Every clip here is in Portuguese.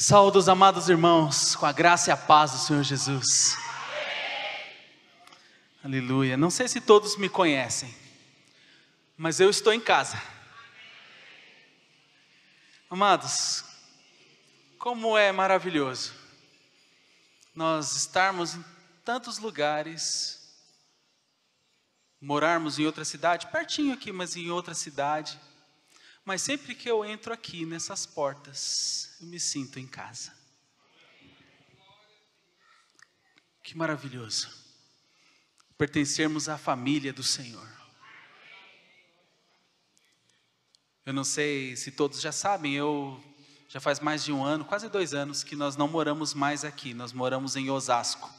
Saúde os amados irmãos, com a graça e a paz do Senhor Jesus. Aleluia. Não sei se todos me conhecem, mas eu estou em casa. Amados, como é maravilhoso nós estarmos em tantos lugares, morarmos em outra cidade, pertinho aqui, mas em outra cidade. Mas sempre que eu entro aqui nessas portas, eu me sinto em casa. Que maravilhoso pertencermos à família do Senhor. Eu não sei se todos já sabem, já faz mais de um ano, quase 2 anos, que nós não moramos mais aqui, nós moramos em Osasco.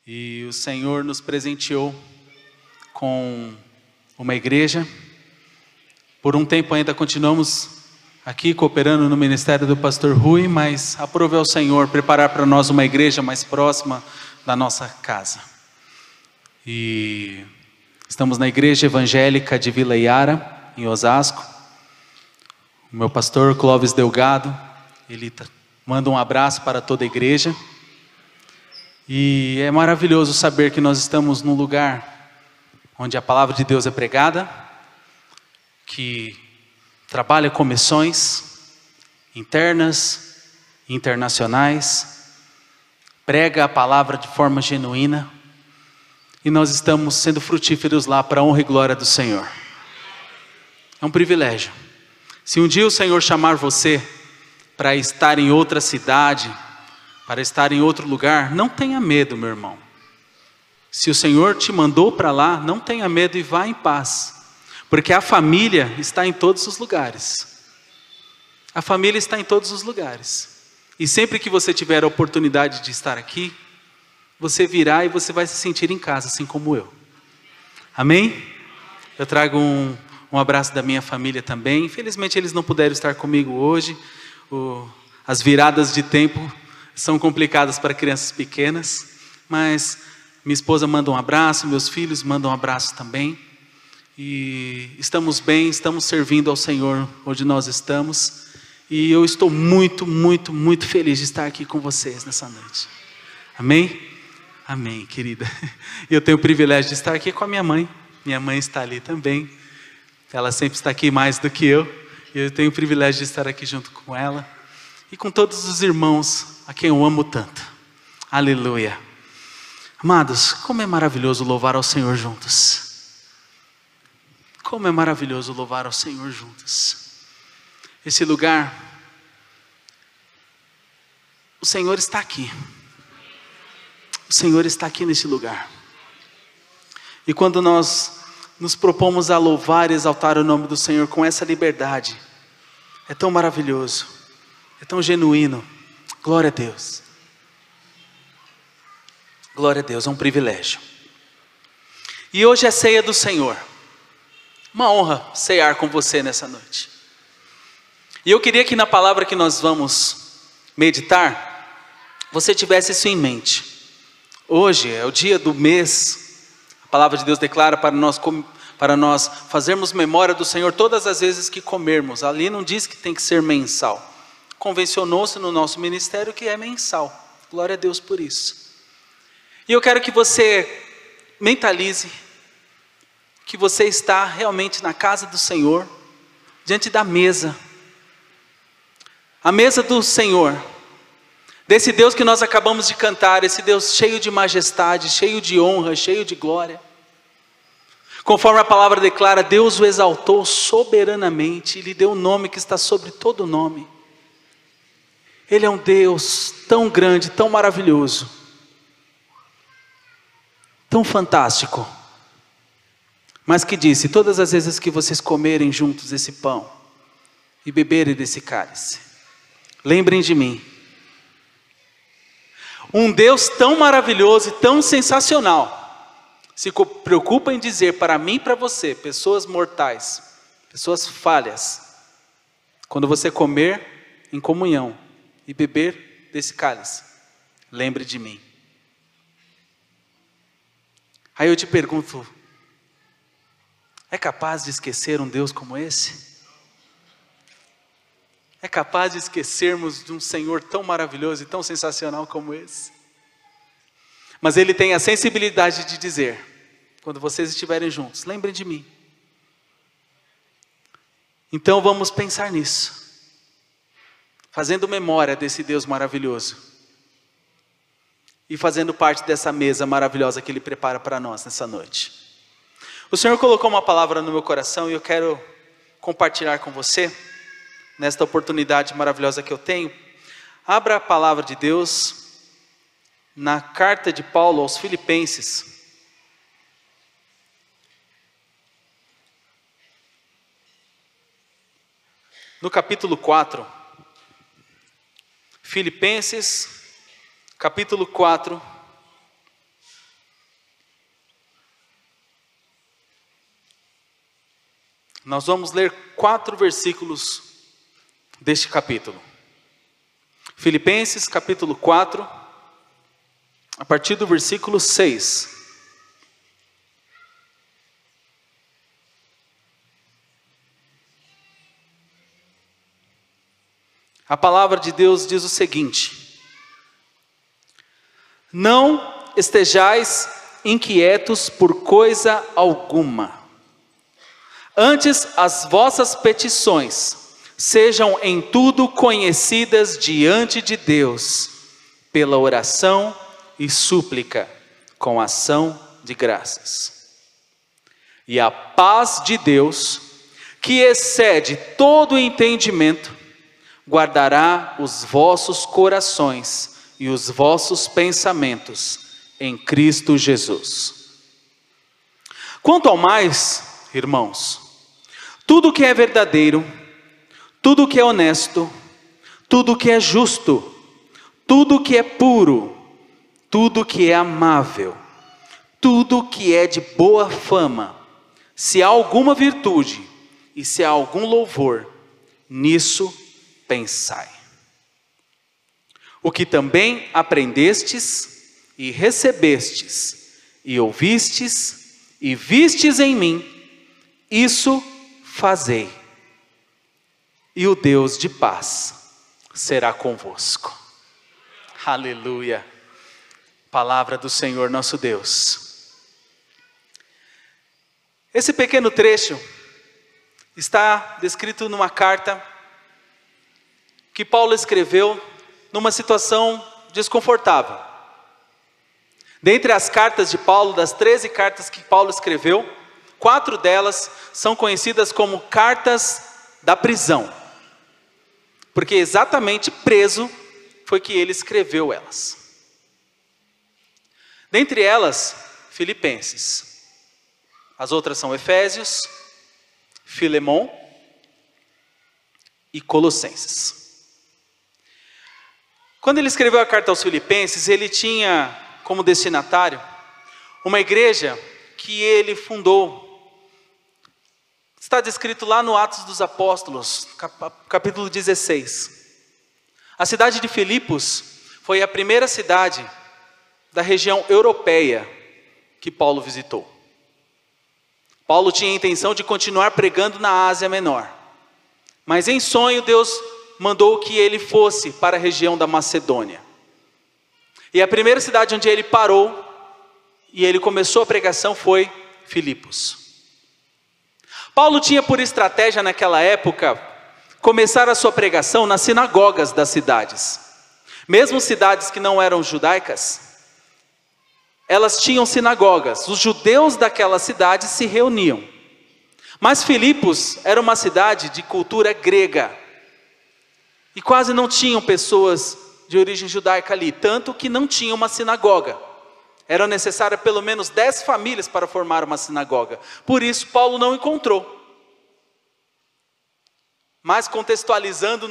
E o Senhor nos presenteou com uma igreja. Por um tempo ainda continuamos aqui cooperando no ministério do pastor Rui, mas aprove ao Senhor preparar para nós uma igreja mais próxima da nossa casa. E estamos na igreja evangélica de Vila Iara, em Osasco. O meu pastor Clóvis Delgado, ele manda um abraço para toda a igreja. E é maravilhoso saber que nós estamos num lugar onde a palavra de Deus é pregada, que trabalha com missões internas, internacionais, prega a palavra de forma genuína, e nós estamos sendo frutíferos lá para a honra e glória do Senhor. É um privilégio. Se um dia o Senhor chamar você para estar em outra cidade, para estar em outro lugar, não tenha medo, meu irmão. Se o Senhor te mandou para lá, não tenha medo e vá em paz. Porque a família está em todos os lugares. A família está em todos os lugares. E sempre que você tiver a oportunidade de estar aqui, você virá e você vai se sentir em casa, assim como eu. Amém? Eu trago um abraço da minha família também. Infelizmente eles não puderam estar comigo hoje. As viradas de tempo são complicadas para crianças pequenas. Mas minha esposa manda um abraço, meus filhos mandam um abraço também. E estamos bem, estamos servindo ao Senhor onde nós estamos. E eu estou muito, muito, muito feliz de estar aqui com vocês nessa noite. Amém? Amém, querida. E eu tenho o privilégio de estar aqui com a minha mãe. Minha mãe está ali também. Ela sempre está aqui mais do que eu. E eu tenho o privilégio de estar aqui junto com ela. E com todos os irmãos a quem eu amo tanto. Aleluia. Amados, como é maravilhoso louvar ao Senhor juntos. Como é maravilhoso louvar ao Senhor juntos. Esse lugar, o Senhor está aqui. O Senhor está aqui nesse lugar. E quando nós nos propomos a louvar e exaltar o nome do Senhor com essa liberdade, é tão maravilhoso, é tão genuíno. Glória a Deus. Glória a Deus, é um privilégio. E hoje é ceia do Senhor. Uma honra cear com você nessa noite. E eu queria que na palavra que nós vamos meditar, você tivesse isso em mente. Hoje é o dia do mês. A palavra de Deus declara para nós fazermos memória do Senhor todas as vezes que comermos. Ali não diz que tem que ser mensal. Convencionou-se no nosso ministério que é mensal. Glória a Deus por isso. E eu quero que você mentalize que você está realmente na casa do Senhor, diante da mesa. A mesa do Senhor, desse Deus que nós acabamos de cantar, esse Deus cheio de majestade, cheio de honra, cheio de glória. Conforme a palavra declara, Deus o exaltou soberanamente e lhe deu um nome que está sobre todo nome. Ele é um Deus tão grande, tão maravilhoso, tão fantástico. Mas que disse, todas as vezes que vocês comerem juntos esse pão e beberem desse cálice, lembrem de mim. Um Deus tão maravilhoso e tão sensacional, se preocupa em dizer para mim e para você, pessoas mortais, pessoas falhas, quando você comer em comunhão e beber desse cálice, lembre de mim. Aí eu te pergunto, é capaz de esquecer um Deus como esse? é capaz de esquecermos de um Senhor tão maravilhoso e tão sensacional como esse? Mas Ele tem a sensibilidade de dizer, quando vocês estiverem juntos, lembrem de mim. Então vamos pensar nisso, fazendo memória desse Deus maravilhoso e fazendo parte dessa mesa maravilhosa que Ele prepara para nós nessa noite. O Senhor colocou uma palavra no meu coração e eu quero compartilhar com você, nesta oportunidade maravilhosa que eu tenho. Abra a palavra de Deus na carta de Paulo aos Filipenses. No capítulo 4. Filipenses, capítulo 4. Nós vamos ler 4 versículos deste capítulo. Filipenses capítulo 4, a partir do versículo 6. A palavra de Deus diz o seguinte: não estejais inquietos por coisa alguma, antes as vossas petições sejam em tudo conhecidas diante de Deus, pela oração e súplica, com ação de graças. E a paz de Deus, que excede todo o entendimento, guardará os vossos corações e os vossos pensamentos em Cristo Jesus. Quanto ao mais, irmãos, tudo que é verdadeiro, tudo que é honesto, tudo que é justo, tudo que é puro, tudo que é amável, tudo que é de boa fama, se há alguma virtude e se há algum louvor, nisso pensai. O que também aprendestes e recebestes e ouvistes e vistes em mim, isso fazei. E o Deus de paz será convosco. Aleluia. Palavra do Senhor nosso Deus. Esse pequeno trecho está descrito numa carta que Paulo escreveu numa situação desconfortável. Dentre as cartas de Paulo, das 13 cartas que Paulo escreveu, 4 delas são conhecidas como cartas da prisão. Porque exatamente preso foi que ele escreveu elas. Dentre elas, Filipenses. As outras são Efésios, Filemon e Colossenses. Quando ele escreveu a carta aos Filipenses, ele tinha como destinatário uma igreja que ele fundou. Está descrito lá no Atos dos Apóstolos, capítulo 16. A cidade de Filipos foi a primeira cidade da região europeia que Paulo visitou. Paulo tinha a intenção de continuar pregando na Ásia Menor. Mas em sonho Deus mandou que ele fosse para a região da Macedônia. E a primeira cidade onde ele parou e ele começou a pregação foi Filipos. Paulo tinha por estratégia naquela época começar a sua pregação nas sinagogas das cidades. Mesmo cidades que não eram judaicas, elas tinham sinagogas. Os judeus daquela cidade se reuniam. Mas Filipos era uma cidade de cultura grega. E quase não tinham pessoas de origem judaica ali, tanto que não tinha uma sinagoga. Eram necessárias pelo menos 10 famílias para formar uma sinagoga. Por isso Paulo não encontrou. Mas contextualizando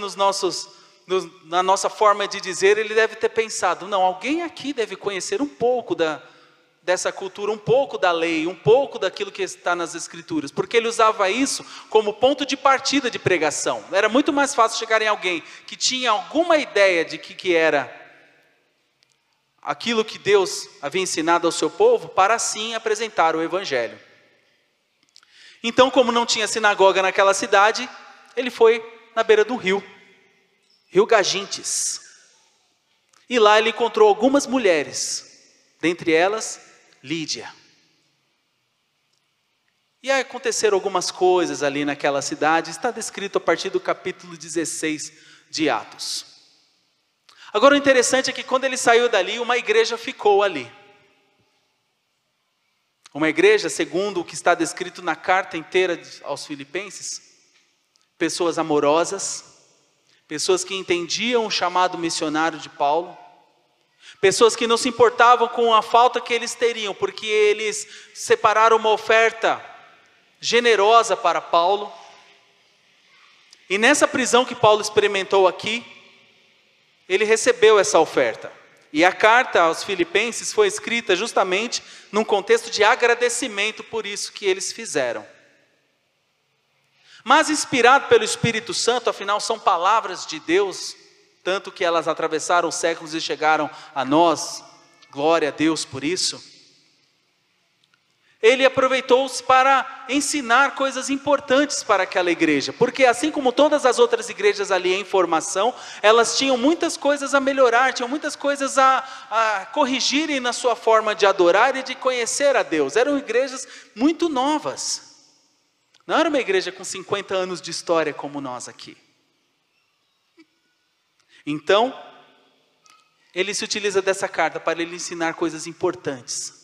na nossa forma de dizer, ele deve ter pensado, não, alguém aqui deve conhecer um pouco dessa cultura, um pouco da lei, um pouco daquilo que está nas escrituras. Porque ele usava isso como ponto de partida de pregação. Era muito mais fácil chegar em alguém que tinha alguma ideia de que era aquilo que Deus havia ensinado ao seu povo, para assim apresentar o evangelho. Então, como não tinha sinagoga naquela cidade, ele foi na beira do rio, Rio Gagintes. E lá ele encontrou algumas mulheres, dentre elas, Lídia. E aconteceram algumas coisas ali naquela cidade, está descrito a partir do capítulo 16 de Atos. Agora o interessante é que quando ele saiu dali, uma igreja ficou ali. Uma igreja, segundo o que está descrito na carta inteira aos Filipenses, pessoas amorosas, pessoas que entendiam o chamado missionário de Paulo, pessoas que não se importavam com a falta que eles teriam, porque eles separaram uma oferta generosa para Paulo. E nessa prisão que Paulo experimentou aqui, ele recebeu essa oferta. E a carta aos Filipenses foi escrita justamente num contexto de agradecimento por isso que eles fizeram. Mas inspirado pelo Espírito Santo, afinal são palavras de Deus, tanto que elas atravessaram os séculos e chegaram a nós, glória a Deus por isso. Ele aproveitou-os para ensinar coisas importantes para aquela igreja, porque assim como todas as outras igrejas ali em formação, elas tinham muitas coisas a melhorar, tinham muitas coisas a corrigirem na sua forma de adorar e de conhecer a Deus. Eram igrejas muito novas, não era uma igreja com 50 anos de história como nós aqui. Então, ele se utiliza dessa carta para ele ensinar coisas importantes.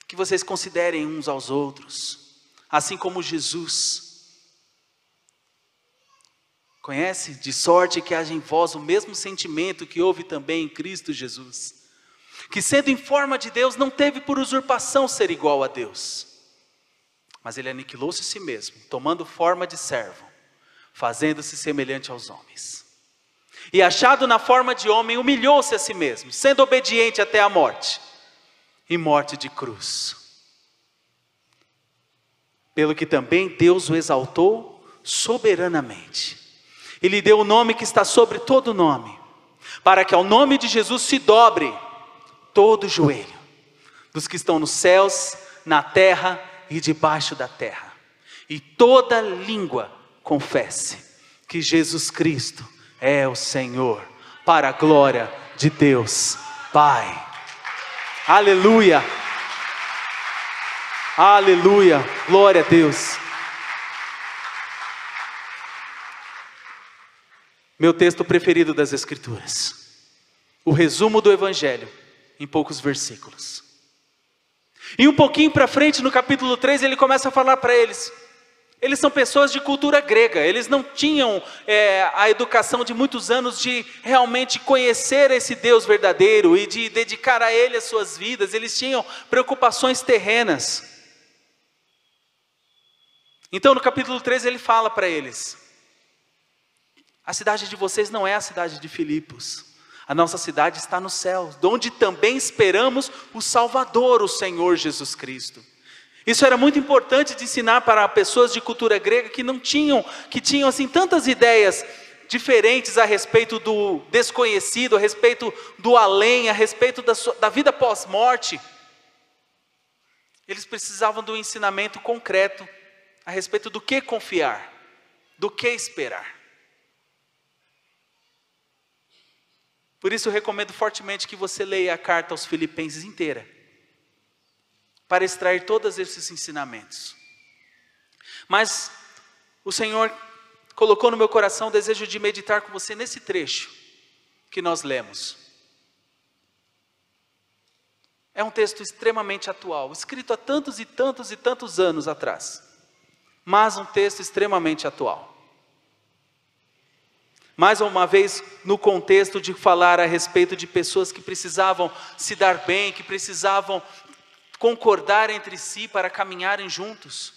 Que vocês considerem uns aos outros, assim como Jesus. Conhece? De sorte que haja em vós o mesmo sentimento que houve também em Cristo Jesus, que sendo em forma de Deus, não teve por usurpação ser igual a Deus, mas ele aniquilou-se a si mesmo, tomando forma de servo, fazendo-se semelhante aos homens. E achado na forma de homem, humilhou-se a si mesmo, sendo obediente até a morte, e morte de cruz. Pelo que também Deus o exaltou soberanamente. E lhe deu o nome que está sobre todo nome, para que ao nome de Jesus se dobre todo o joelho, dos que estão nos céus, na terra e debaixo da terra. E toda língua confesse que Jesus Cristo é o Senhor, para a glória de Deus Pai. Aleluia, aleluia, glória a Deus. Meu texto preferido das Escrituras, o resumo do Evangelho em poucos versículos. E um pouquinho para frente, no capítulo 3, ele começa a falar para eles. Eles são pessoas de cultura grega, eles não tinham a educação de muitos anos de realmente conhecer esse Deus verdadeiro e de dedicar a Ele as suas vidas. Eles tinham preocupações terrenas. Então no capítulo 3 ele fala para eles: a cidade de vocês não é a cidade de Filipos, a nossa cidade está no céu, onde também esperamos o Salvador, o Senhor Jesus Cristo. Isso era muito importante de ensinar para pessoas de cultura grega que tinham assim tantas ideias diferentes a respeito do desconhecido, a respeito do além, a respeito da vida pós-morte. Eles precisavam do ensinamento concreto a respeito do que confiar, do que esperar. Por isso eu recomendo fortemente que você leia a carta aos Filipenses inteira, para extrair todos esses ensinamentos. Mas o Senhor colocou no meu coração o desejo de meditar com você nesse trecho que nós lemos. É um texto extremamente atual, escrito há tantos e tantos e tantos anos atrás, mas um texto extremamente atual. Mais uma vez, no contexto de falar a respeito de pessoas que precisavam se dar bem, que precisavam concordar entre si para caminharem juntos.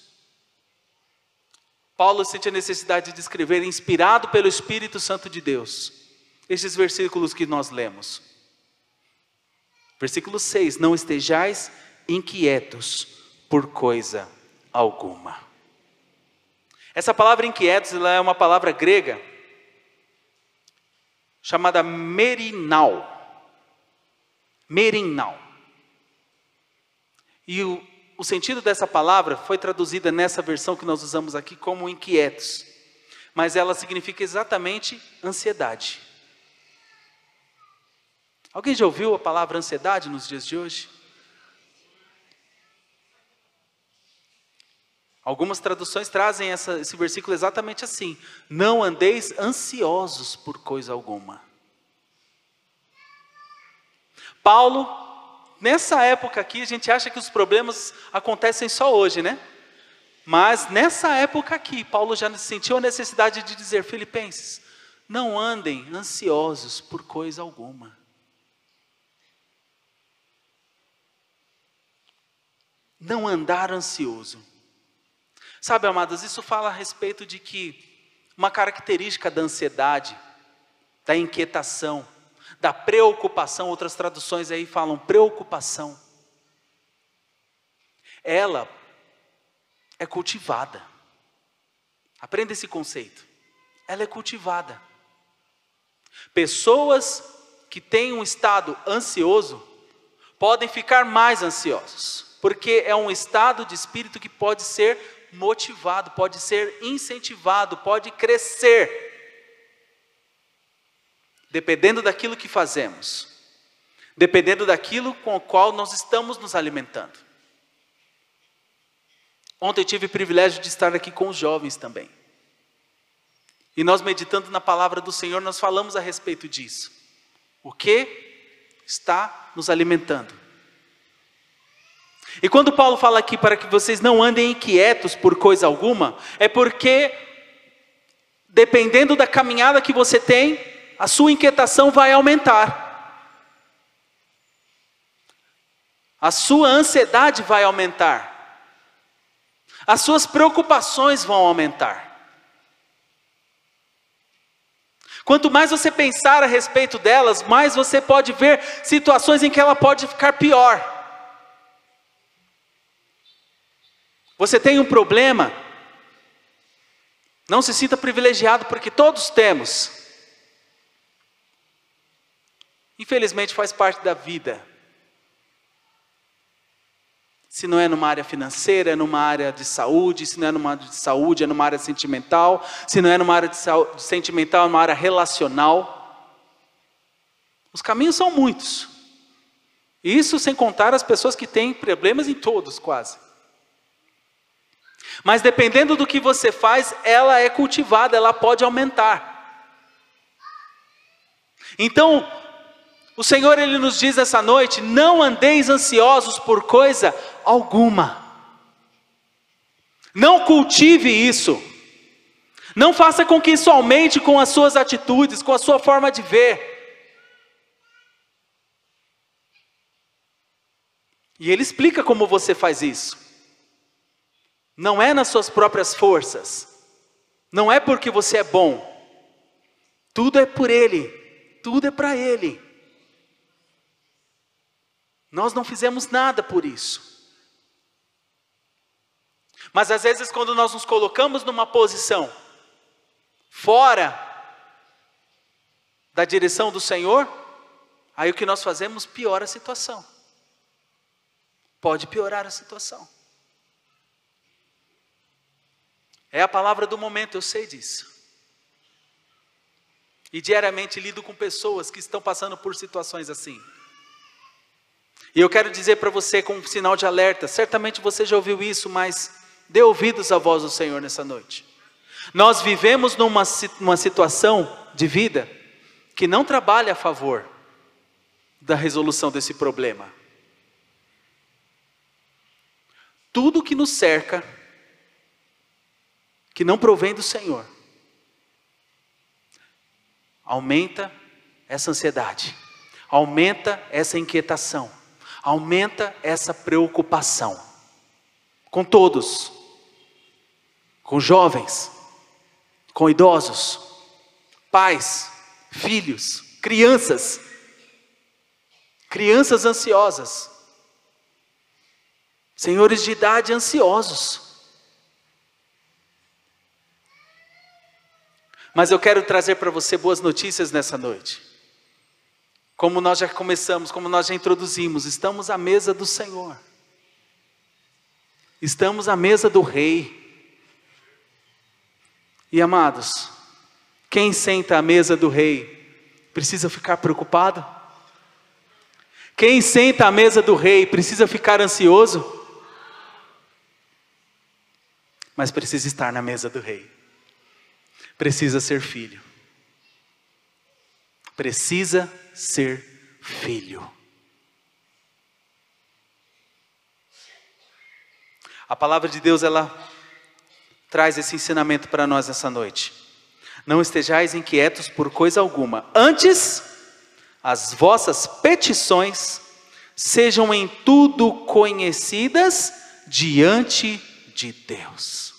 Paulo sente a necessidade de escrever, inspirado pelo Espírito Santo de Deus, esses versículos que nós lemos. Versículo 6: não estejais inquietos por coisa alguma. Essa palavra inquietos, ela é uma palavra grega chamada merinau. Merinau. E o sentido dessa palavra foi traduzida nessa versão que nós usamos aqui como inquietos. mas ela significa exatamente ansiedade. Alguém já ouviu a palavra ansiedade nos dias de hoje? Algumas traduções trazem esse versículo exatamente assim: não andeis ansiosos por coisa alguma. Paulo, nessa época aqui, a gente acha que os problemas acontecem só hoje, né? Mas nessa época aqui, Paulo já sentiu a necessidade de dizer: Filipenses, não andem ansiosos por coisa alguma. Não andar ansioso. Sabe, amados, isso fala a respeito de que uma característica da ansiedade, da inquietação, da preocupação, outras traduções aí falam preocupação, ela é cultivada. Aprenda esse conceito. Ela é cultivada. Pessoas que têm um estado ansioso podem ficar mais ansiosos, porque é um estado de espírito que pode ser motivado, pode ser incentivado, pode crescer, dependendo daquilo que fazemos, dependendo daquilo com o qual nós estamos nos alimentando. Ontem eu tive o privilégio de estar aqui com os jovens também, e nós meditando na palavra do Senhor, nós falamos a respeito disso. O que está nos alimentando? E quando Paulo fala aqui para que vocês não andem inquietos por coisa alguma, é porque, dependendo da caminhada que você tem, a sua inquietação vai aumentar. A sua ansiedade vai aumentar. As suas preocupações vão aumentar. Quanto mais você pensar a respeito delas, mais você pode ver situações em que ela pode ficar pior. Você tem um problema, não se sinta privilegiado, porque todos temos. Infelizmente faz parte da vida. Se não é numa área financeira, é numa área de saúde. Se não é numa área de saúde, é numa área sentimental. Se não é numa área de sentimental, é numa área relacional. Os caminhos são muitos. Isso sem contar as pessoas que têm problemas em todos quase. Mas dependendo do que você faz, ela é cultivada, ela pode aumentar. Então, o Senhor, Ele nos diz essa noite: não andeis ansiosos por coisa alguma. Não cultive isso. Não faça com que isso aumente com as suas atitudes, com a sua forma de ver. E Ele explica como você faz isso. Não é nas suas próprias forças, não é porque você é bom, tudo é por Ele, tudo é para Ele. Nós não fizemos nada por isso. Mas às vezes quando nós nos colocamos numa posição fora da direção do Senhor, aí o que nós fazemos piora a situação. Pode piorar a situação. É a palavra do momento, eu sei disso. E diariamente lido com pessoas que estão passando por situações assim. E eu quero dizer para você com um sinal de alerta, certamente você já ouviu isso, mas dê ouvidos à voz do Senhor nessa noite. Nós vivemos numa situação de vida que não trabalha a favor da resolução desse problema. Tudo que nos cerca, que não provém do Senhor, aumenta essa ansiedade, aumenta essa inquietação, aumenta essa preocupação, com todos, com jovens, com idosos, pais, filhos, crianças ansiosas, senhores de idade ansiosos. Mas eu quero trazer para você boas notícias nessa noite. Como nós já começamos, como nós já introduzimos, estamos à mesa do Senhor. Estamos à mesa do Rei. E amados, quem senta à mesa do rei precisa ficar preocupado? Quem senta à mesa do rei precisa ficar ansioso? Mas precisa estar na mesa do rei. Precisa ser filho. Precisa ser filho. A palavra de Deus, ela traz esse ensinamento para nós essa noite. Não estejais inquietos por coisa alguma. Antes, as vossas petições sejam em tudo conhecidas diante de Deus.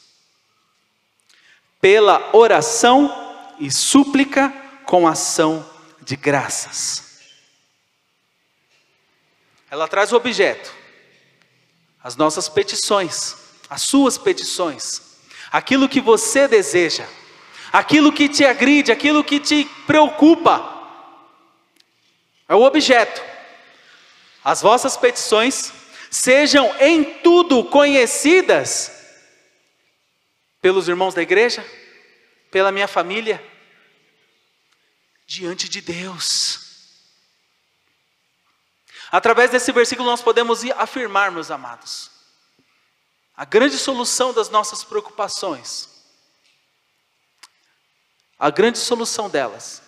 Pela oração e súplica com ação de graças. Ela traz o objeto, as nossas petições, as suas petições, aquilo que você deseja, aquilo que te agride, aquilo que te preocupa, é o objeto. As vossas petições sejam em tudo conhecidas pelos irmãos da igreja, pela minha família, diante de Deus. Através desse versículo nós podemos afirmar, meus amados, a grande solução das nossas preocupações, a grande solução delas,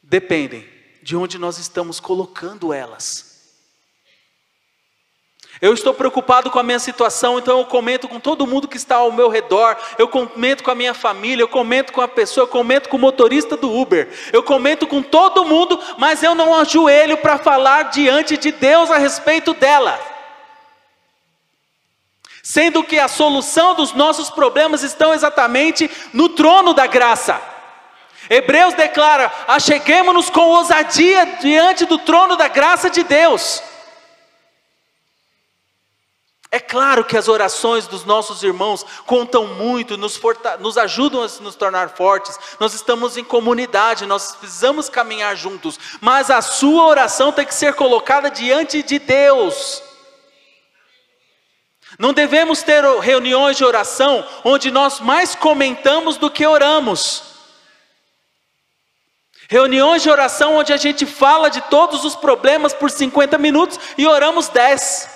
dependem de onde nós estamos colocando elas. Eu estou preocupado com a minha situação, então eu comento com todo mundo que está ao meu redor, eu comento com a minha família, eu comento com a pessoa, eu comento com o motorista do Uber, eu comento com todo mundo, mas eu não ajoelho para falar diante de Deus a respeito dela. Sendo que a solução dos nossos problemas estão exatamente no trono da graça. Hebreus declara: acheguemo-nos com ousadia diante do trono da graça de Deus. É claro que as orações dos nossos irmãos contam muito, nos ajudam a nos tornar fortes. Nós estamos em comunidade, nós precisamos caminhar juntos. Mas a sua oração tem que ser colocada diante de Deus. Não devemos ter reuniões de oração onde nós mais comentamos do que oramos. Reuniões de oração onde a gente fala de todos os problemas por 50 minutos e oramos 10.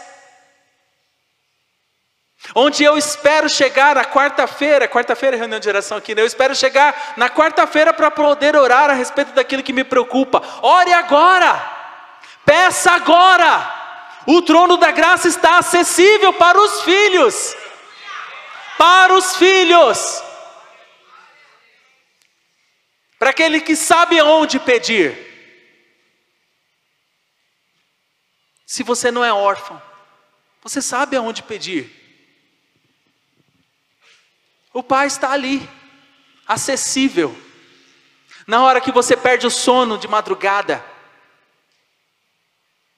Onde eu espero chegar na quarta-feira é reunião de oração aqui, né? Eu espero chegar na quarta-feira para poder orar a respeito daquilo que me preocupa. Ore agora, peça agora. O trono da graça está acessível para os filhos. Para os filhos. Para aquele que sabe onde pedir. Se você não é órfão, você sabe aonde pedir. O Pai está ali, acessível. Na hora que você perde o sono de madrugada,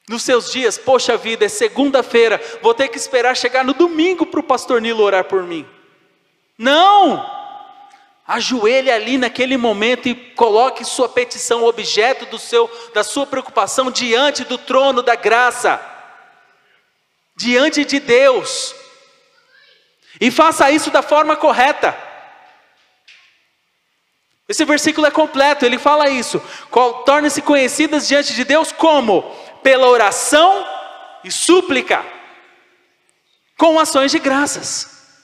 nos seus dias, poxa vida, é segunda-feira, vou ter que esperar chegar no domingo para o pastor Nilo orar por mim. Não! Ajoelhe ali naquele momento e coloque sua petição, objeto da sua preocupação diante do trono da graça, diante de Deus. E faça isso da forma correta. Esse versículo é completo, ele fala isso. Tornem-se conhecidas diante de Deus como? Pela oração e súplica, com ações de graças.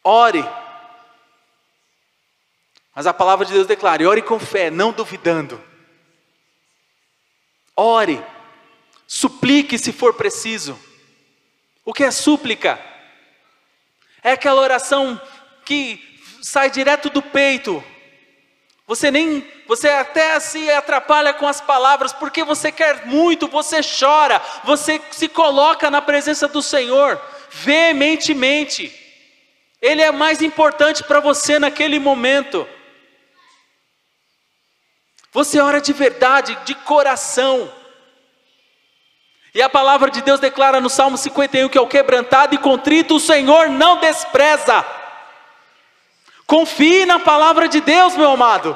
Ore. Mas a palavra de Deus declara: ore com fé, não duvidando. Ore. Suplique se for preciso. O que é súplica? É aquela oração que sai direto do peito. Você até se atrapalha com as palavras, porque você quer muito, você chora, você se coloca na presença do Senhor, veementemente. Ele é mais importante para você naquele momento. Você ora de verdade, de coração. E a palavra de Deus declara no Salmo 51 que é o quebrantado e contrito o Senhor não despreza. Confie na palavra de Deus, meu amado.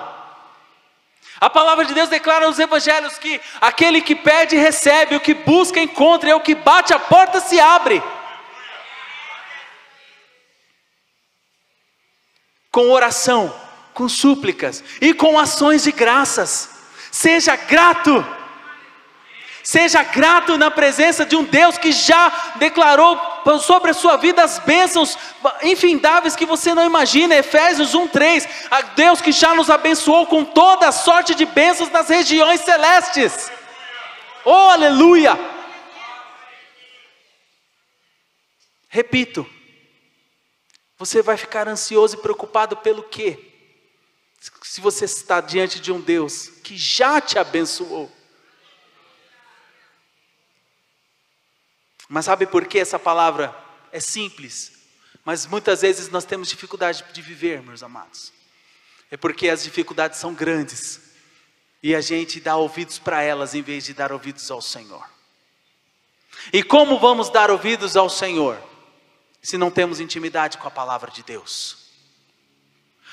A palavra de Deus declara nos evangelhos que aquele que pede recebe, o que busca encontra, e o que bate a porta se abre. com oração, com súplicas e com ações de graças. Seja grato. Seja grato na presença de um Deus que já declarou sobre a sua vida as bênçãos infindáveis que você não imagina. Efésios 1:3, a Deus que já nos abençoou com toda a sorte de bênçãos nas regiões celestes. Oh, aleluia! Repito, você vai ficar ansioso e preocupado pelo quê? Se você está diante de um Deus que já te abençoou. Mas sabe por que essa palavra é simples? Mas muitas vezes nós temos dificuldade de viver, meus amados. É porque as dificuldades são grandes. E a gente dá ouvidos para elas em vez de dar ouvidos ao Senhor. E como vamos dar ouvidos ao Senhor se não temos intimidade com a palavra de Deus?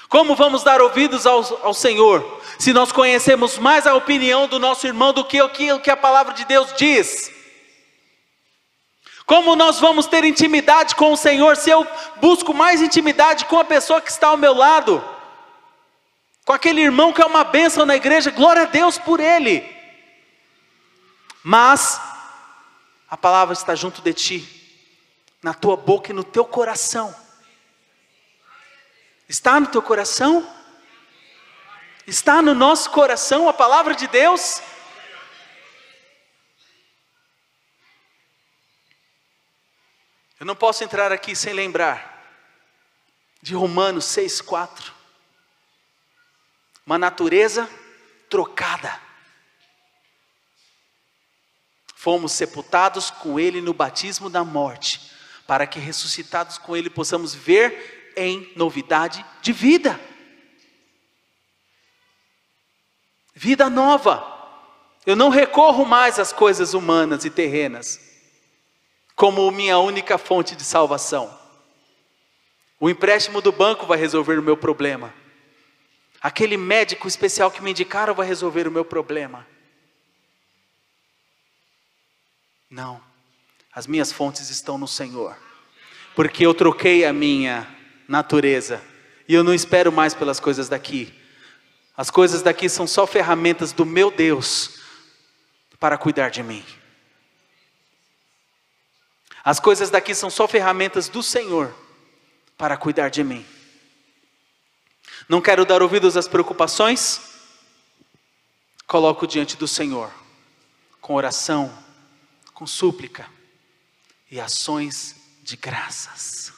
Como vamos dar ouvidos ao Senhor se nós conhecemos mais a opinião do nosso irmão do que o que a palavra de Deus diz? Como nós vamos ter intimidade com o Senhor se eu busco mais intimidade com a pessoa que está ao meu lado? Com aquele irmão que é uma bênção na igreja, glória a Deus por ele. Mas a palavra está junto de ti, na tua boca e no teu coração. Está no teu coração? Está no nosso coração a palavra de Deus? Eu não posso entrar aqui sem lembrar de Romanos 6:4. Uma natureza trocada. Fomos sepultados com Ele no batismo da morte, para que ressuscitados com Ele possamos viver em novidade de vida. Vida nova. Eu não recorro mais às coisas humanas e terrenas como minha única fonte de salvação. O empréstimo do banco vai resolver o meu problema. Aquele médico especial que me indicaram vai resolver o meu problema. Não. As minhas fontes estão no Senhor. Porque eu troquei a minha natureza. E eu não espero mais pelas coisas daqui. As coisas daqui são só ferramentas do meu Deus para cuidar de mim. As coisas daqui são só ferramentas do Senhor para cuidar de mim. Não quero dar ouvidos às preocupações? Coloco diante do Senhor, com oração, com súplica e ações de graças.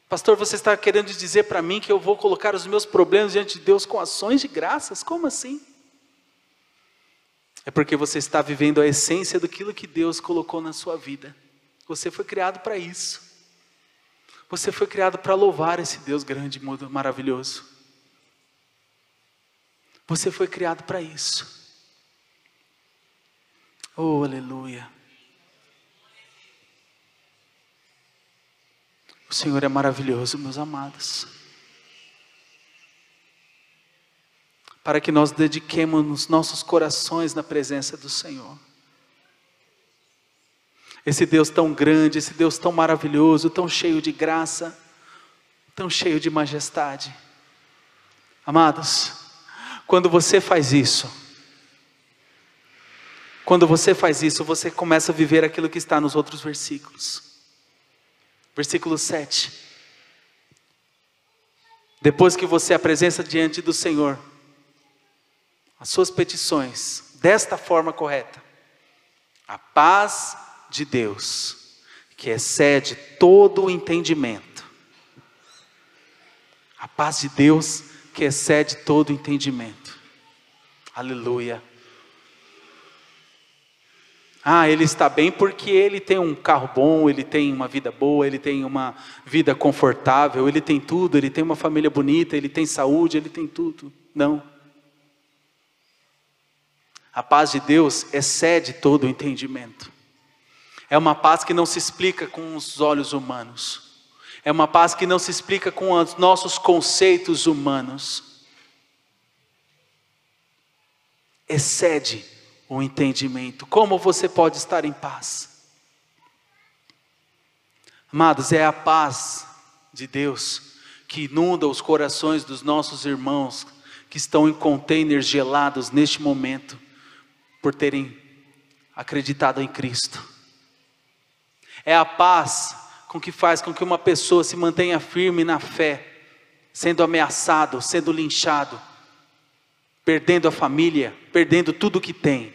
Pastor, você está querendo dizer para mim que eu vou colocar os meus problemas diante de Deus com ações de graças? Como assim? É porque você está vivendo a essência daquilo que Deus colocou na sua vida. Você foi criado para isso. Você foi criado para louvar esse Deus grande e maravilhoso. Você foi criado para isso. Oh, aleluia. O Senhor é maravilhoso, meus amados. Para que nós dediquemos os nossos corações na presença do Senhor. Esse Deus tão grande, esse Deus tão maravilhoso, tão cheio de graça, tão cheio de majestade. Amados, quando você faz isso, você começa a viver aquilo que está nos outros versículos. Versículo 7. Depois que você apresenta diante do Senhor as suas petições desta forma correta, a paz de Deus, que excede todo o entendimento, a paz de Deus que excede todo o entendimento, aleluia. Ele está bem porque ele tem um carro bom, ele tem uma vida boa, ele tem uma vida confortável, ele tem tudo, ele tem uma família bonita, ele tem saúde, ele tem tudo. Não. A paz de Deus excede todo o entendimento. É uma paz que não se explica com os olhos humanos. É uma paz que não se explica com os nossos conceitos humanos. Excede o entendimento. Como você pode estar em paz? Amados, é a paz de Deus que inunda os corações dos nossos irmãos que estão em containers gelados neste momento, por terem acreditado em Cristo. É a paz com que faz com que uma pessoa se mantenha firme na fé, sendo ameaçado, sendo linchado, perdendo a família, perdendo tudo que tem.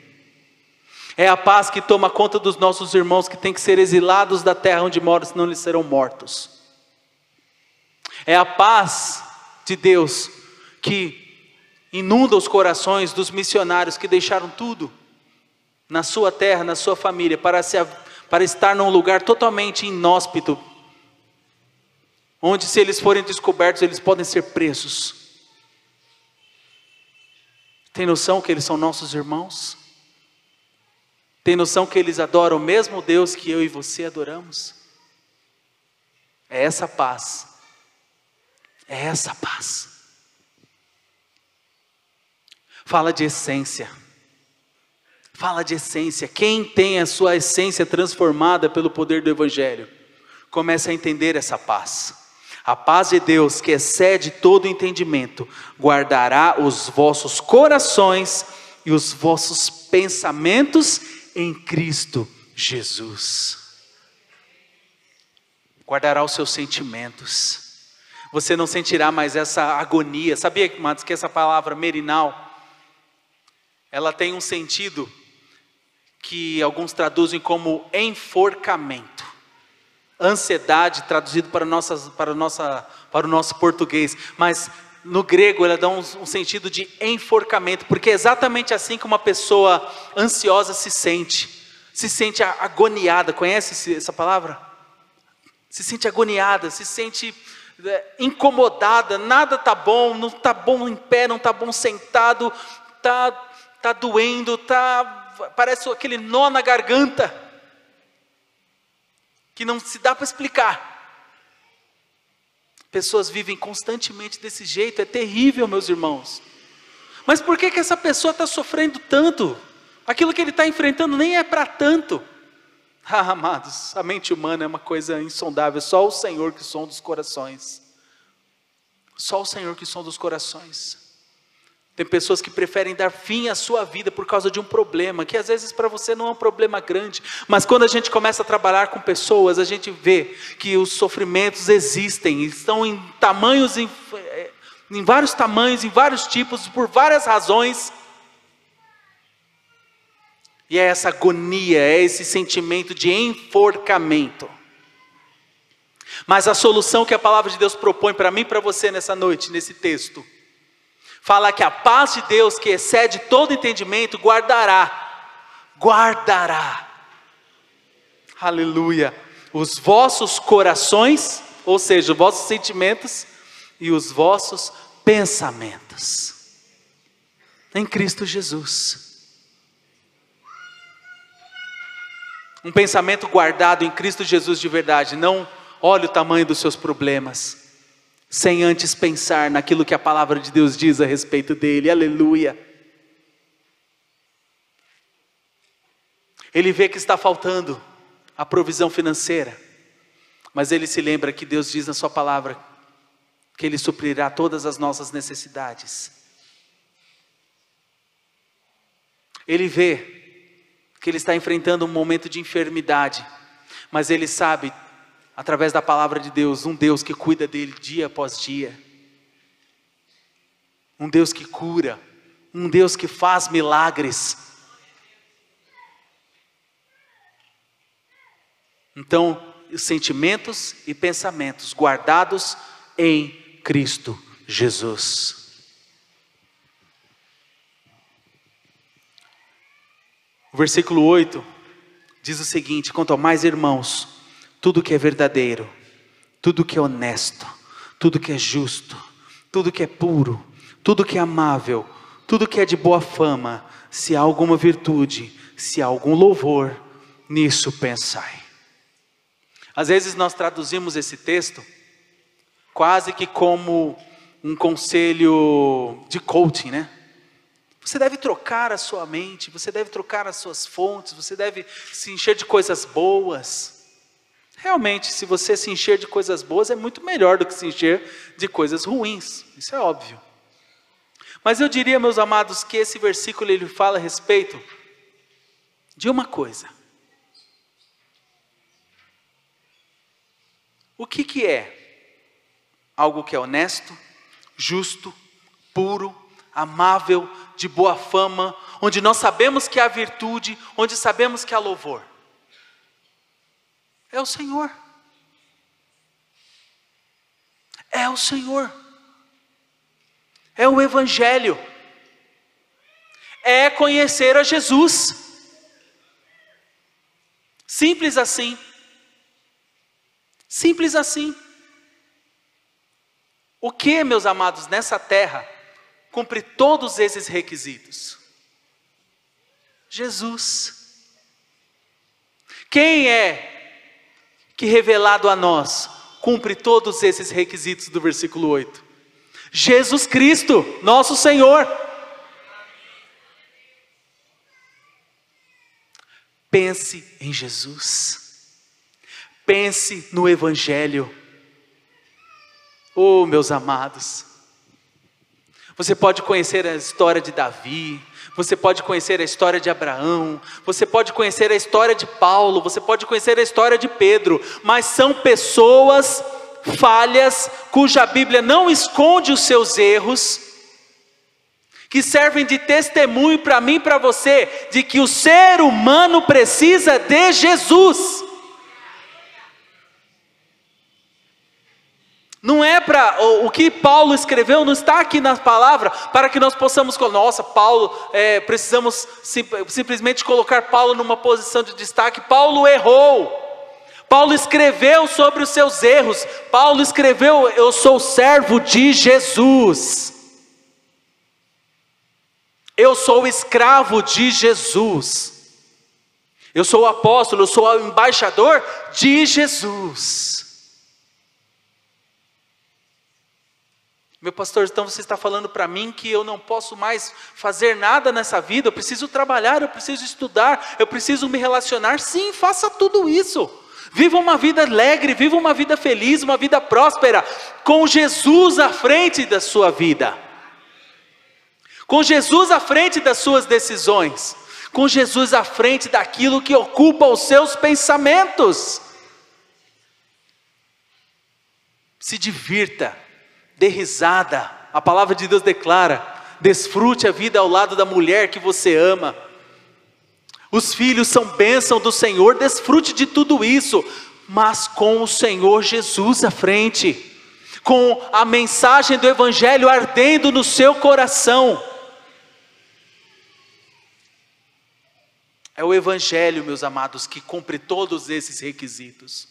É a paz que toma conta dos nossos irmãos que têm que ser exilados da terra onde moram, senão eles serão mortos. É a paz de Deus que inunda os corações dos missionários que deixaram tudo na sua terra, na sua família, para estar num lugar totalmente inóspito, onde, se eles forem descobertos, eles podem ser presos. Tem noção que eles são nossos irmãos? Tem noção que eles adoram o mesmo Deus que eu e você adoramos? É essa paz. É essa paz. Fala de essência. Fala de essência. Quem tem a sua essência transformada pelo poder do Evangelho, começa a entender essa paz. A paz de Deus, que excede todo entendimento, guardará os vossos corações e os vossos pensamentos em Cristo Jesus. Guardará os seus sentimentos. Você não sentirá mais essa agonia. Sabia, amados, que essa palavra merinal, ela tem um sentido que alguns traduzem como enforcamento. Ansiedade, traduzido para o nosso português, mas no grego ela dá um sentido de enforcamento, porque é exatamente assim que uma pessoa ansiosa se sente agoniada. Conhece essa palavra? Se sente agoniada, se sente incomodada, nada está bom, não está bom em pé, não está bom sentado, está doendo, parece aquele nó na garganta, que não se dá para explicar. Pessoas vivem constantemente desse jeito, é terrível, meus irmãos. Mas por que essa pessoa está sofrendo tanto? Aquilo que ele está enfrentando nem é para tanto. Amados, a mente humana é uma coisa insondável, só o Senhor que sonda os corações. Só o Senhor que sonda os corações. Tem pessoas que preferem dar fim à sua vida por causa de um problema, que às vezes para você não é um problema grande, mas quando a gente começa a trabalhar com pessoas, a gente vê que os sofrimentos existem, estão em tamanhos, em vários tamanhos, em vários tipos, por várias razões. E é essa agonia, é esse sentimento de enforcamento. Mas a solução que a palavra de Deus propõe para mim e para você nessa noite, nesse texto, fala que a paz de Deus, que excede todo entendimento, guardará, aleluia, os vossos corações, ou seja, os vossos sentimentos e os vossos pensamentos, em Cristo Jesus. Um pensamento guardado em Cristo Jesus de verdade, não olhe o tamanho dos seus problemas, sem antes pensar naquilo que a palavra de Deus diz a respeito dele, aleluia. Ele vê que está faltando a provisão financeira, mas ele se lembra que Deus diz na sua palavra, que Ele suprirá todas as nossas necessidades. Ele vê que ele está enfrentando um momento de enfermidade, mas ele sabe, através da palavra de Deus, um Deus que cuida dele dia após dia, um Deus que cura, um Deus que faz milagres. Então, os sentimentos e pensamentos guardados em Cristo Jesus. O versículo 8 diz o seguinte: quanto ao mais, irmãos, tudo que é verdadeiro, tudo que é honesto, tudo que é justo, tudo que é puro, tudo que é amável, tudo que é de boa fama, se há alguma virtude, se há algum louvor, nisso pensai. Às vezes nós traduzimos esse texto quase que como um conselho de coaching, né? Você deve trocar a sua mente, você deve trocar as suas fontes, você deve se encher de coisas boas. Realmente, se você se encher de coisas boas, é muito melhor do que se encher de coisas ruins. Isso é óbvio. Mas eu diria, meus amados, que esse versículo ele fala a respeito de uma coisa. O que é? Algo que é honesto, justo, puro, amável, de boa fama, onde nós sabemos que há virtude, onde sabemos que há louvor. É o Senhor. É o Senhor. É o Evangelho. É conhecer a Jesus. Simples assim. Simples assim. O que, meus amados, nessa terra, cumpre todos esses requisitos? Jesus. Quem é que revelado a nós, cumpre todos esses requisitos do versículo 8? Jesus Cristo, nosso Senhor. Pense em Jesus. Pense no Evangelho. Oh, meus amados. Você pode conhecer a história de Davi, você pode conhecer a história de Abraão, você pode conhecer a história de Paulo, você pode conhecer a história de Pedro, mas são pessoas falhas, cuja Bíblia não esconde os seus erros, que servem de testemunho para mim e para você, de que o ser humano precisa de Jesus. Não é para, o que Paulo escreveu não está aqui na palavra, para que nós possamos, nossa, Paulo, precisamos simplesmente colocar Paulo numa posição de destaque. Paulo errou, Paulo escreveu sobre os seus erros, Paulo escreveu, eu sou servo de Jesus, eu sou escravo de Jesus, eu sou o apóstolo, eu sou o embaixador de Jesus. Meu pastor, então você está falando para mim que eu não posso mais fazer nada nessa vida, eu preciso trabalhar, eu preciso estudar, eu preciso me relacionar? Sim, faça tudo isso. Viva uma vida alegre, viva uma vida feliz, uma vida próspera, com Jesus à frente da sua vida, com Jesus à frente das suas decisões, com Jesus à frente daquilo que ocupa os seus pensamentos. Se divirta, dê risada. A palavra de Deus declara: desfrute a vida ao lado da mulher que você ama. Os filhos são bênção do Senhor, desfrute de tudo isso, mas com o Senhor Jesus à frente, com a mensagem do Evangelho ardendo no seu coração. É o Evangelho, meus amados, que cumpre todos esses requisitos.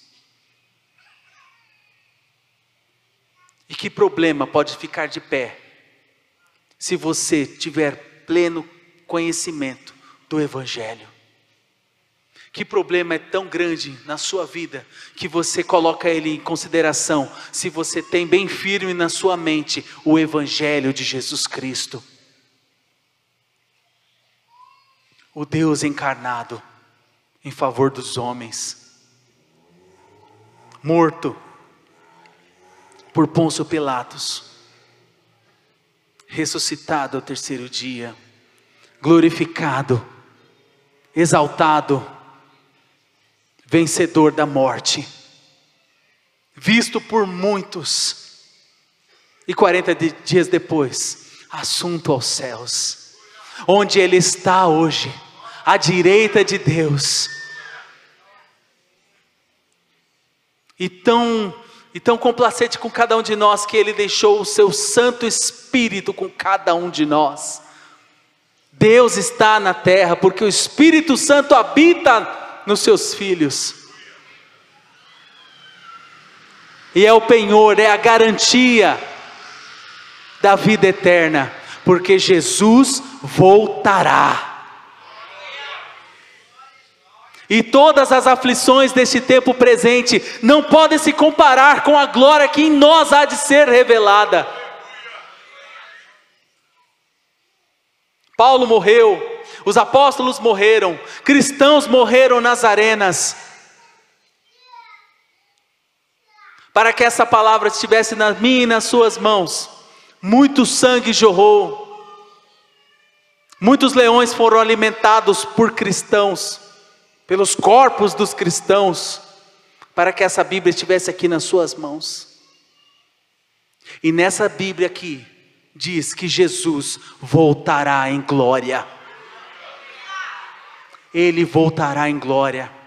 E que problema pode ficar de pé, se você tiver pleno conhecimento do Evangelho? Que problema é tão grande na sua vida, que você coloca ele em consideração, se você tem bem firme na sua mente o Evangelho de Jesus Cristo? O Deus encarnado em favor dos homens, morto por Pôncio Pilatos, ressuscitado ao terceiro dia, glorificado, exaltado, vencedor da morte, visto por muitos, e 40 dias depois, assunto aos céus, onde Ele está hoje, à direita de Deus. E tão complacente com cada um de nós, que Ele deixou o seu Santo Espírito com cada um de nós. Deus está na terra, porque o Espírito Santo habita nos seus filhos. E é o penhor, é a garantia da vida eterna, porque Jesus voltará. E todas as aflições deste tempo presente não podem se comparar com a glória que em nós há de ser revelada. Paulo morreu, os apóstolos morreram, cristãos morreram nas arenas. para que essa palavra estivesse na minha e nas suas mãos, muito sangue jorrou, muitos leões foram alimentados por cristãos, pelos corpos dos cristãos, para que essa Bíblia estivesse aqui nas suas mãos. E nessa Bíblia aqui, diz que Jesus voltará em glória. Ele voltará em glória,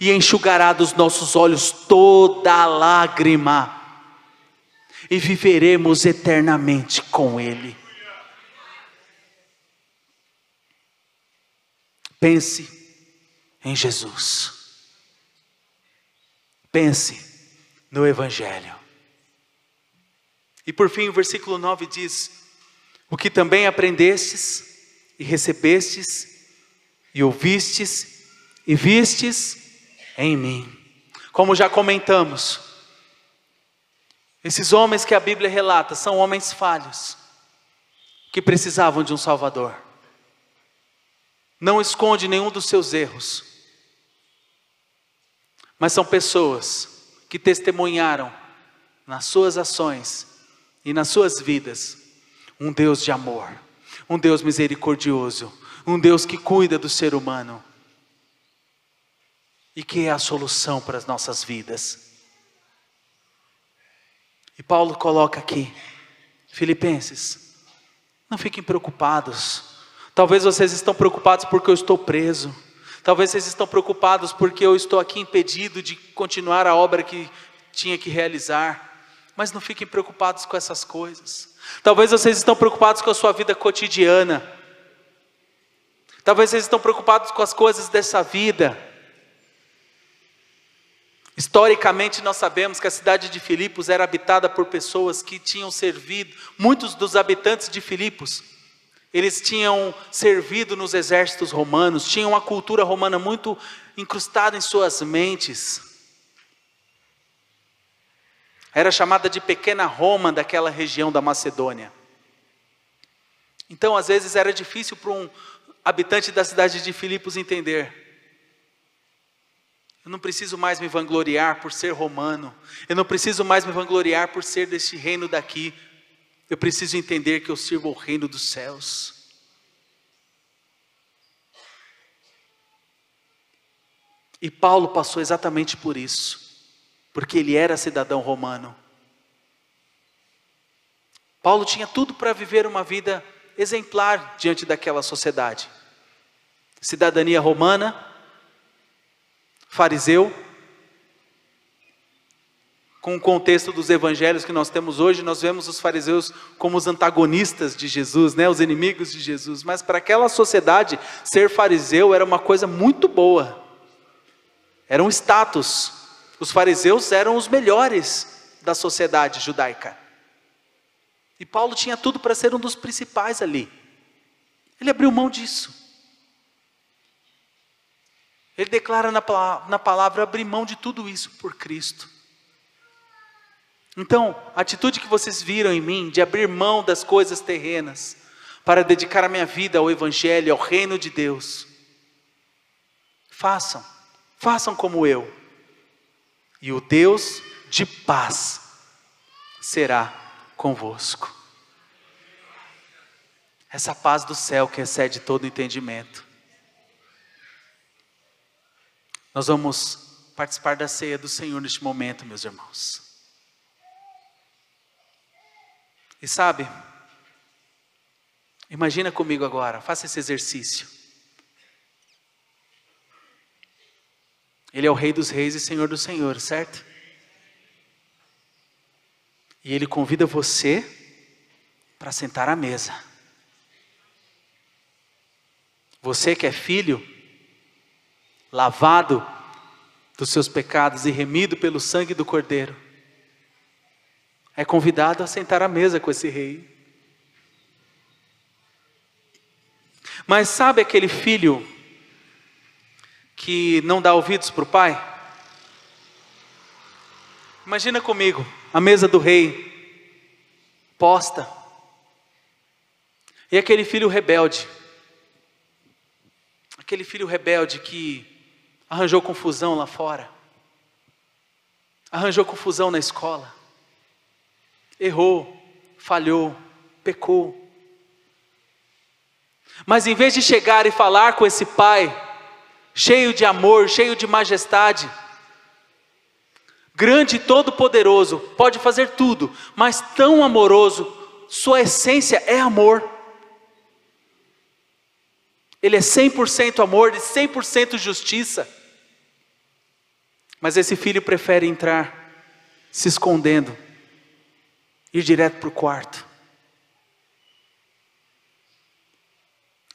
e enxugará dos nossos olhos toda lágrima, e viveremos eternamente com Ele. Pense em Jesus. Pense no Evangelho. E por fim o versículo 9 diz: o que também aprendestes, e recebestes, e ouvistes, e vistes em mim. Como já comentamos, esses homens que a Bíblia relata são homens falhos, que precisavam de um Salvador. Não esconde nenhum dos seus erros, mas são pessoas que testemunharam nas suas ações e nas suas vidas um Deus de amor, um Deus misericordioso, um Deus que cuida do ser humano e que é a solução para as nossas vidas. E Paulo coloca aqui: Filipenses, não fiquem preocupados. Talvez vocês estão preocupados porque eu estou preso. Talvez vocês estão preocupados porque eu estou aqui impedido de continuar a obra que tinha que realizar. Mas não fiquem preocupados com essas coisas. Talvez vocês estão preocupados com a sua vida cotidiana. Talvez vocês estão preocupados com as coisas dessa vida. Historicamente nós sabemos que a cidade de Filipos era habitada por pessoas que tinham servido. Muitos dos habitantes de Filipos, eles tinham servido nos exércitos romanos, tinham uma cultura romana muito incrustada em suas mentes. Era chamada de pequena Roma daquela região da Macedônia. Então às vezes era difícil para um habitante da cidade de Filipos entender: eu não preciso mais me vangloriar por ser romano, eu não preciso mais me vangloriar por ser deste reino daqui. Eu preciso entender que eu sirvo ao reino dos céus. E Paulo passou exatamente por isso, porque ele era cidadão romano. Paulo tinha tudo para viver uma vida exemplar diante daquela sociedade. Cidadania romana, fariseu. Com o contexto dos evangelhos que nós temos hoje, nós vemos os fariseus como os antagonistas de Jesus, né? Os inimigos de Jesus. Mas para aquela sociedade, ser fariseu era uma coisa muito boa. Era um status. Os fariseus eram os melhores da sociedade judaica. E Paulo tinha tudo para ser um dos principais ali. Ele abriu mão disso. Ele declara na palavra abrir mão de tudo isso por Cristo. Então, a atitude que vocês viram em mim, de abrir mão das coisas terrenas, para dedicar a minha vida ao Evangelho, ao reino de Deus, façam como eu, e o Deus de paz será convosco. Essa paz do céu que excede todo entendimento. Nós vamos participar da ceia do Senhor neste momento, meus irmãos. E sabe, imagina comigo agora, faça esse exercício. Ele é o Rei dos Reis e Senhor dos Senhores, certo? E Ele convida você para sentar à mesa. Você que é filho, lavado dos seus pecados e remido pelo sangue do Cordeiro, é convidado a sentar à mesa com esse rei. Mas sabe aquele filho que não dá ouvidos para o pai? Imagina comigo, a mesa do rei posta, e aquele filho rebelde que arranjou confusão lá fora, arranjou confusão na escola, errou, falhou, pecou. Mas em vez de chegar e falar com esse pai, cheio de amor, cheio de majestade, grande e todo-poderoso, pode fazer tudo, mas tão amoroso, sua essência é amor. Ele é 100% amor, e 100% justiça. Mas esse filho prefere entrar, se escondendo, ir direto para o quarto.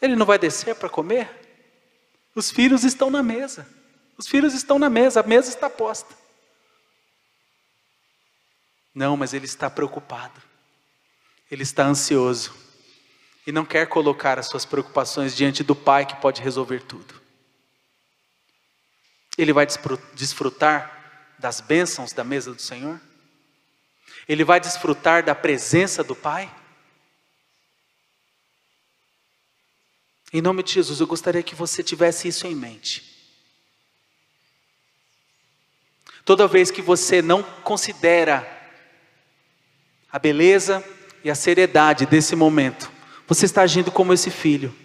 Ele não vai descer para comer? Os filhos estão na mesa. Os filhos estão na mesa, a mesa está posta. Não, mas ele está preocupado. Ele está ansioso. E não quer colocar as suas preocupações diante do Pai que pode resolver tudo. Ele vai desfrutar das bênçãos da mesa do Senhor? Ele vai desfrutar da presença do Pai? Em nome de Jesus, eu gostaria que você tivesse isso em mente. Toda vez que você não considera a beleza e a seriedade desse momento, você está agindo como esse filho.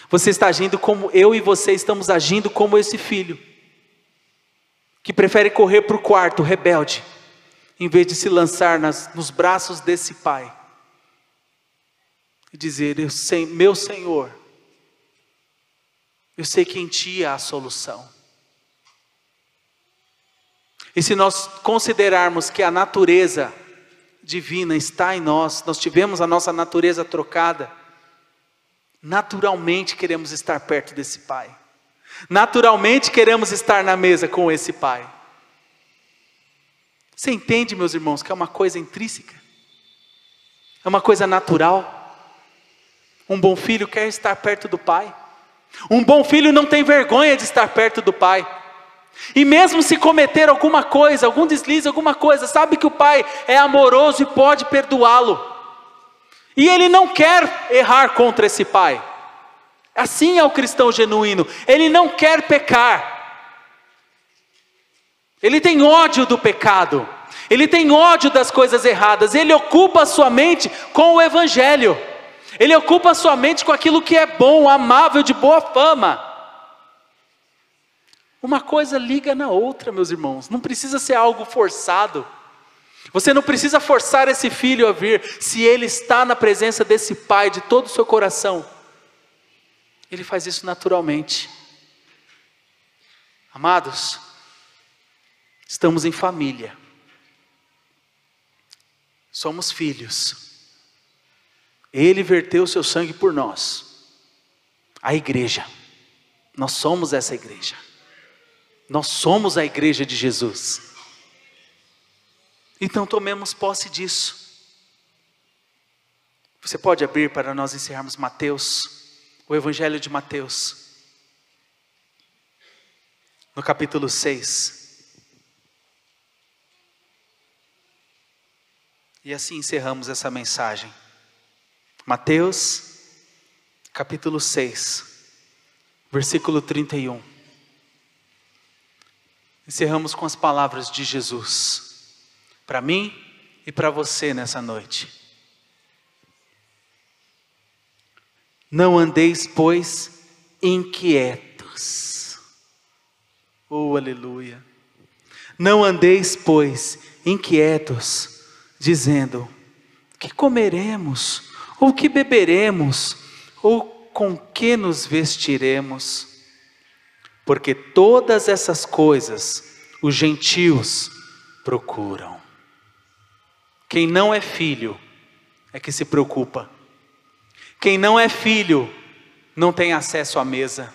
Você está agindo como eu e você estamos agindo como esse filho, que prefere correr para o quarto rebelde, em vez de se lançar nos braços desse pai. E dizer, meu Senhor, eu sei que em Ti há a solução. E se nós considerarmos que a natureza divina está em nós, nós tivemos a nossa natureza trocada, naturalmente queremos estar perto desse Pai. Naturalmente queremos estar na mesa com esse Pai. Você entende, meus irmãos, que é uma coisa intrínseca? É uma coisa natural? Um bom filho quer estar perto do Pai. Um bom filho não tem vergonha de estar perto do Pai. E mesmo se cometer alguma coisa, algum deslize, alguma coisa, sabe que o Pai é amoroso e pode perdoá-lo. E ele não quer errar contra esse Pai. Assim é o cristão genuíno. Ele não quer pecar. Ele tem ódio do pecado. Ele tem ódio das coisas erradas. Ele ocupa a sua mente com o Evangelho. Ele ocupa a sua mente com aquilo que é bom, amável, de boa fama. Uma coisa liga na outra, meus irmãos. Não precisa ser algo forçado. Você não precisa forçar esse filho a vir. Se ele está na presença desse Pai de todo o seu coração, ele faz isso naturalmente. Amados, estamos em família. Somos filhos. Ele verteu o seu sangue por nós. A igreja. Nós somos essa igreja. Nós somos a igreja de Jesus. Então tomemos posse disso. Você pode abrir para nós encerrarmos Mateus, o Evangelho de Mateus, no capítulo 6. E assim encerramos essa mensagem. Mateus, capítulo 6, versículo 31. Encerramos com as palavras de Jesus, para mim e para você nessa noite. Não andeis, pois, inquietos. Oh, aleluia. Não andeis, pois, inquietos, dizendo, que comeremos? Ou que beberemos? Ou com que nos vestiremos? Porque todas essas coisas os gentios procuram. Quem não é filho é que se preocupa. Quem não é filho não tem acesso à mesa.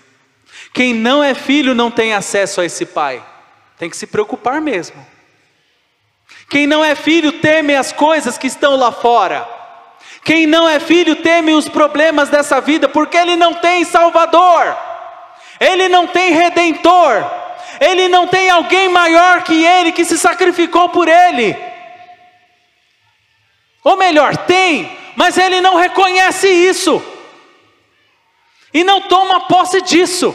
Quem não é filho não tem acesso a esse Pai. Tem que se preocupar mesmo. Quem não é filho teme as coisas que estão lá fora. Quem não é filho teme os problemas dessa vida, porque ele não tem Salvador. Ele não tem Redentor. Ele não tem alguém maior que ele, que se sacrificou por ele. Ou melhor, tem, mas ele não reconhece isso. E não toma posse disso.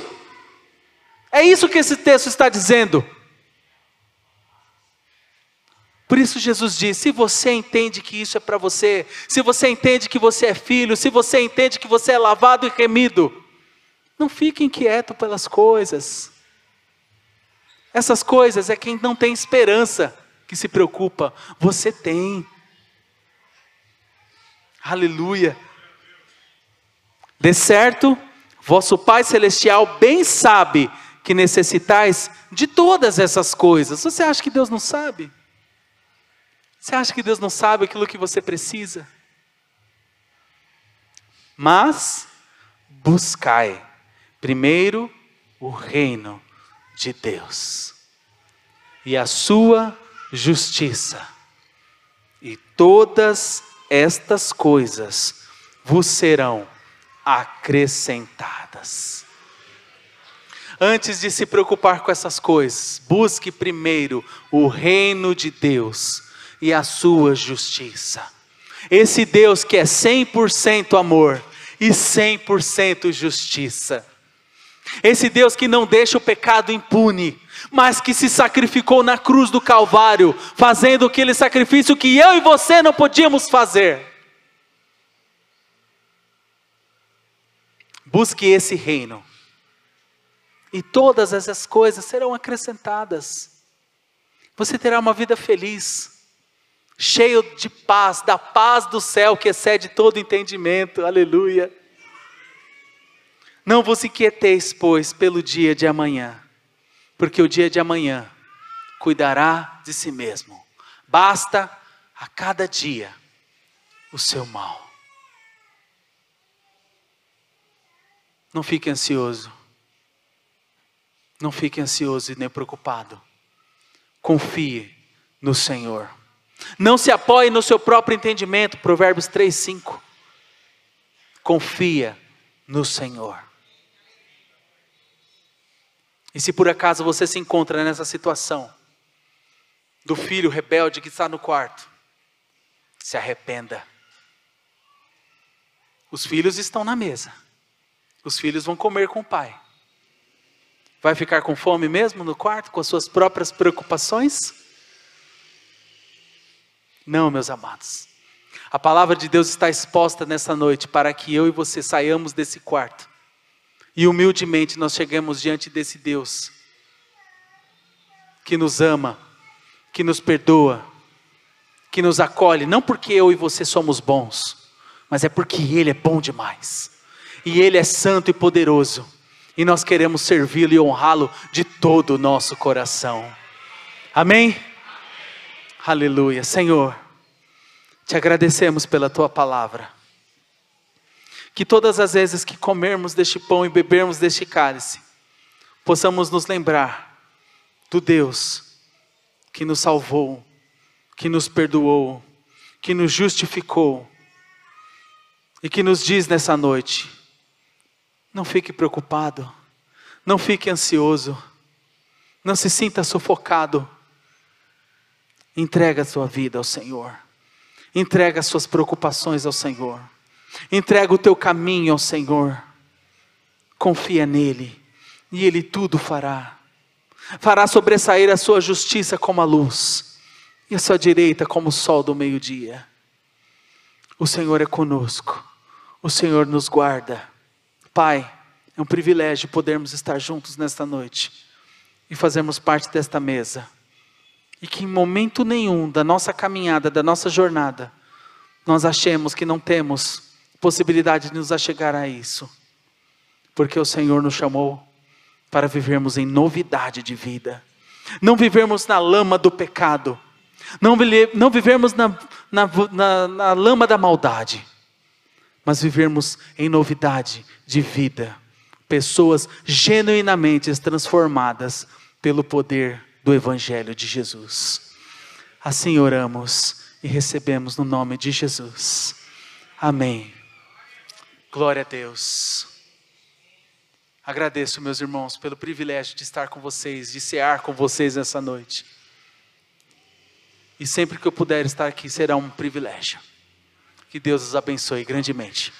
É isso que esse texto está dizendo. Por isso Jesus diz, se você entende que isso é para você, se você entende que você é filho, se você entende que você é lavado e remido, não fique inquieto pelas coisas. Essas coisas é quem não tem esperança que se preocupa. Você tem. Aleluia. De certo, vosso Pai Celestial bem sabe que necessitais de todas essas coisas. Você acha que Deus não sabe? Você acha que Deus não sabe aquilo que você precisa? Mas buscai primeiro o reino de Deus e a sua justiça, e todas estas coisas vos serão acrescentadas. Antes de se preocupar com essas coisas, busque primeiro o reino de Deus e a sua justiça. Esse Deus que é 100% amor e 100% justiça. Esse Deus que não deixa o pecado impune, mas que se sacrificou na cruz do Calvário, fazendo aquele sacrifício que eu e você não podíamos fazer. Busque esse reino, e todas essas coisas serão acrescentadas. Você terá uma vida feliz, cheio de paz, da paz do céu que excede todo entendimento, aleluia. Não vos inquieteis, pois, pelo dia de amanhã, porque o dia de amanhã cuidará de si mesmo. Basta a cada dia o seu mal. Não fique ansioso. Não fique ansioso e nem preocupado. Confie no Senhor. Não se apoie no seu próprio entendimento. Provérbios 3:5. Confia no Senhor. E se por acaso você se encontra nessa situação, do filho rebelde que está no quarto, se arrependa. Os filhos estão na mesa. Os filhos vão comer com o pai. Vai ficar com fome mesmo no quarto, com as suas próprias preocupações? Não, meus amados. A palavra de Deus está exposta nessa noite para que eu e você saiamos desse quarto e humildemente nós chegamos diante desse Deus que nos ama, que nos perdoa, que nos acolhe, não porque eu e você somos bons, mas é porque Ele é bom demais, e Ele é santo e poderoso, e nós queremos servi-lo e honrá-lo de todo o nosso coração. Amém? Aleluia. Senhor, te agradecemos pela Tua palavra. Que todas as vezes que comermos deste pão e bebermos deste cálice, possamos nos lembrar do Deus que nos salvou, que nos perdoou, que nos justificou, e que nos diz nessa noite: não fique preocupado, não fique ansioso, não se sinta sufocado. Entrega a sua vida ao Senhor, entrega as suas preocupações ao Senhor, entrega o teu caminho ao Senhor, confia nele, e Ele tudo fará. Fará sobressair a sua justiça como a luz, e a sua direita como o sol do meio-dia. O Senhor é conosco, o Senhor nos guarda. Pai, é um privilégio podermos estar juntos nesta noite e fazermos parte desta mesa. E que em momento nenhum da nossa caminhada, da nossa jornada, nós achemos que não temos possibilidade de nos achegar a isso. Porque o Senhor nos chamou para vivermos em novidade de vida. Não vivermos na lama do pecado. Não vivermos na lama da maldade. Mas vivermos em novidade de vida. Pessoas genuinamente transformadas pelo poder do Evangelho de Jesus. Assim oramos e recebemos no nome de Jesus. Amém. Glória a Deus. Agradeço, meus irmãos, pelo privilégio de estar com vocês, de cear com vocês nessa noite. E sempre que eu puder estar aqui será um privilégio. Que Deus os abençoe grandemente.